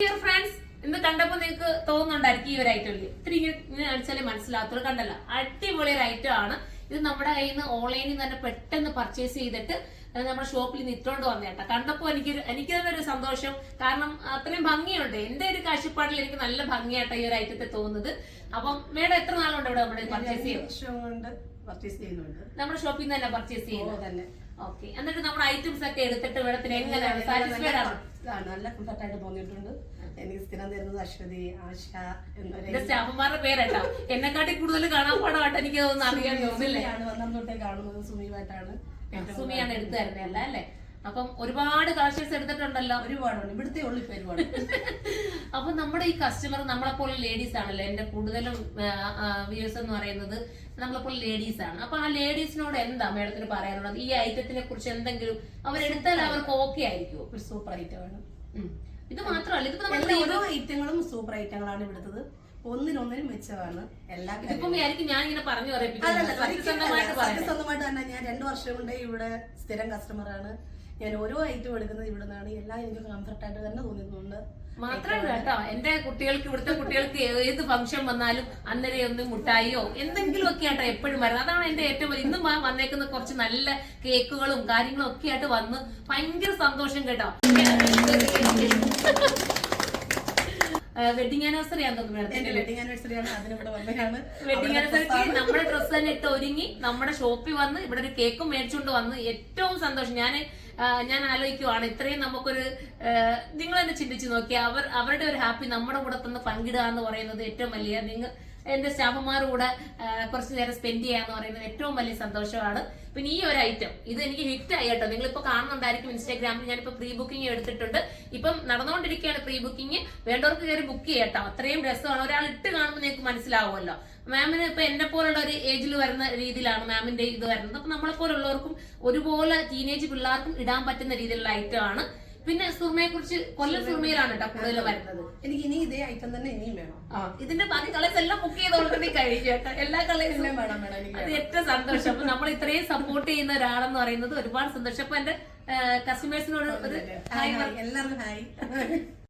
Friends, ഇന്ന് കണ്ടപ്പോ നിങ്ങൾക്ക് തോന്നുന്നുണ്ടായിരിക്കും ഈ ഒരു ഐറ്റം ഇല്ലേ, ഇത്തിരി ഇങ്ങനെ കാണിച്ചാലേ മനസ്സിലാകത്തുള്ളൂ. കണ്ടല്ല, അടിപൊളി ഒരു ഐറ്റം ആണ് ഇത്. നമ്മുടെ കയ്യിൽ നിന്ന് ഓൺലൈനിൽ തന്നെ പെട്ടെന്ന് പർച്ചേസ് ചെയ്തിട്ട് നമ്മുടെ ഷോപ്പിൽ നിന്ന് ഇട്ടുകൊണ്ട് വന്നേട്ടാ. കണ്ടപ്പോ എനിക്ക് തന്നെ ഒരു സന്തോഷം. കാരണം അത്രയും ഭംഗിയുണ്ട്. എന്റെ ഒരു കാഴ്ചപ്പാടിൽ എനിക്ക് നല്ല ഭംഗിയായിട്ടാ ഈ ഒരു ഐറ്റത്തെ തോന്നുന്നത്. അപ്പം മേഡം എത്ര നാളുണ്ട് ഇവിടെ നമ്മുടെ പർച്ചേസ് ചെയ്യുന്നുണ്ട്? നമ്മുടെ ഷോപ്പിൽ നിന്ന് തന്നെ പർച്ചേസ് ചെയ്യുന്നത്. ഓക്കെ, എന്നിട്ട് നമ്മുടെ ഐറ്റംസ് ഒക്കെ എടുത്തിട്ട് മേഡത്തിന് എങ്ങനെയാണ് സാറ്റിസ്ഫൈഡ് ആണ്? നല്ല കംഫർട്ടായിട്ട് തോന്നിയിട്ടുണ്ട്. എനിക്ക് സ്ഥിരം തരുന്നത് അശ്വതി, ആശ എന്റെ സ്റ്റാഫുമാരുടെ പേരട്ടോ. എന്നെക്കാട്ടി കൂടുതൽ കാണാൻ പാടായിട്ട് എനിക്ക് തോന്നുന്നു. അറിയാൻ തോന്നില്ലേ? വന്നം തൊട്ടേ കാണുന്നത് സുമിയുമായിട്ടാണ്. സുമിയാണ് എടുത്തു തരുന്നതല്ല അല്ലേ? അപ്പം ഒരുപാട് കളക്ഷൻസ് എടുത്തിട്ടുണ്ടല്ലോ. ഒരുപാടുണ്ട്, ഇവിടുത്തെ ഉള്ളു ഇപ്പൊ ഒരുപാട്. അപ്പൊ നമ്മുടെ ഈ കസ്റ്റമർ നമ്മളെപ്പോലെ ലേഡീസ് ആണല്ലോ. എന്റെ കൂടുതലും വ്യൂസ് എന്ന് പറയുന്നത് നമ്മളെപ്പോലെ ലേഡീസ് ആണ്. അപ്പൊ ആ ലേഡീസിനോട് എന്താ മേഡത്തിന് പറയാനുള്ളത്? ഈ ഐറ്റത്തിനെ കുറിച്ച് എന്തെങ്കിലും അവരെടുത്താൽ അവർക്ക് ഓക്കെ ആയിരിക്കുമോ? ഒരു സൂപ്പർ ഐറ്റമാണ് ഇത്. മാത്രമല്ല, ഇതിപ്പോ ഓരോ ഐറ്റങ്ങളും സൂപ്പർ ഐറ്റങ്ങളാണ് ഇവിടുത്തത്. ഒന്നിനൊന്നിനും മെച്ചമാണ്. ഇതിപ്പം ഞാൻ ഇങ്ങനെ പറഞ്ഞു സത്യസന്ധമായിട്ട് തന്നെ ഞാൻ 2 വർഷം കൊണ്ട് ഇവിടെ സ്ഥിരം കസ്റ്റമറാണ്. ഞാൻ ഓരോ ഐറ്റം എടുക്കുന്നത് ഇവിടെ നിന്നാണ്. എല്ലാം എനിക്ക് കംഫർട്ടായിട്ട് തന്നെ തോന്നുന്നുണ്ട്. മാത്രമല്ല കേട്ടോ, എന്റെ കുട്ടികൾക്ക്, ഇവിടുത്തെ കുട്ടികൾക്ക് ഏത് ഫംഗ്ഷൻ വന്നാലും അന്നേരം ഒന്ന് മുട്ടായിയോ എന്തെങ്കിലും ഒക്കെ ആട്ടോ എപ്പോഴും വരുന്നത്. അതാണ് എന്റെ ഏറ്റവും വലിയ. ഇന്നും വന്നേക്കുന്ന കുറച്ച് നല്ല കേക്കുകളും കാര്യങ്ങളും ഒക്കെ ആയിട്ട് വന്ന് ഭയങ്കര സന്തോഷം കേട്ടോ. വെഡിങ് ആനിവേഴ്സറി ആണെന്ന് തോന്നുന്നു. വെഡിങ് ആനിവേഴ്സറിയാണ്, അതിനിവിടെ വന്നതാണ്. വെഡിങ് ആനിവേഴ്സറിക്ക് നമ്മുടെ ഡ്രസ്സ് തന്നെ ഇട്ട് ഒരുങ്ങി നമ്മുടെ ഷോപ്പിൽ വന്ന് ഇവിടെ ഒരു കേക്കും മേടിച്ചുകൊണ്ട് വന്ന് ഏറ്റവും സന്തോഷം. ഞാൻ ആലോചിക്കുവാണ്, ഇത്രയും നമുക്കൊരു നിങ്ങൾ തന്നെ ചിന്തിച്ചു നോക്കിയാൽ അവരുടെ ഒരു ഹാപ്പി നമ്മുടെ കൂടെ തന്നെ പങ്കിടുക എന്ന് പറയുന്നത് ഏറ്റവും വലിയ, നിങ്ങൾ എന്റെ സ്റ്റാഫുമാരുടെ കൂടെ കുറച്ചു നേരം സ്പെൻഡ് ചെയ്യാന്ന് പറയുന്നത് ഏറ്റവും വലിയ സന്തോഷമാണ്. പിന്നെ ഈ ഒരു ഐറ്റം ഇത് എനിക്ക് ഹിറ്റ് ആയി കേട്ടോ. നിങ്ങളിപ്പോ കാണുന്നുണ്ടായിരിക്കും ഇൻസ്റ്റാഗ്രാമിൽ ഞാനിപ്പോ പ്രീ ബുക്കിംഗ് എടുത്തിട്ടുണ്ട്. ഇപ്പം നടന്നുകൊണ്ടിരിക്കുകയാണ് പ്രീ ബുക്കിംഗ്. വേണ്ടവർക്ക് കയറി ബുക്ക് ചെയ്യട്ടോ. അത്രയും രസമാണ്. ഒരാൾ ഇട്ട് കാണുമ്പോൾ നിങ്ങൾക്ക് മനസ്സിലാവുമല്ലോ. മാമിന് ഇപ്പൊ എന്നെ പോലുള്ള ഒരു ഏജിൽ വരുന്ന രീതിയിലാണ് മാമിന്റെ ഇത് വരുന്നത്. അപ്പൊ നമ്മളെ പോലുള്ളവർക്കും ഒരുപോലെ ടീനേജ് പിള്ളേർക്കും ഇടാൻ പറ്റുന്ന രീതിയിലുള്ള ഐറ്റം ആണ്. പിന്നെ സുർമയെ കുറിച്ച് കൊല്ലം സുർമയിലാണ് കേട്ടോ കൂടുതൽ വരുന്നത്. എനിക്ക് ഇനി ഇതേ ഐറ്റം തന്നെ ഇനിയും വേണം. ഇതിന്റെ ബാക്കി കളേഴ്സ് എല്ലാം ബുക്ക് ചെയ്ത് ഓൾറെഡി കഴിഞ്ഞു കേട്ടോ. എല്ലാ കളേഴ്സും വേണം. അത് ഏറ്റവും സന്തോഷം. അപ്പൊ നമ്മൾ ഇത്രയും സപ്പോർട്ട് ചെയ്യുന്ന ഒരാളെന്ന് പറയുന്നത് ഒരുപാട് സന്തോഷം. അപ്പൊ എന്റെ കസ്റ്റമേഴ്സിനോട് ഒരു ഹായ്, എല്ലാവർക്കും ഹായ്.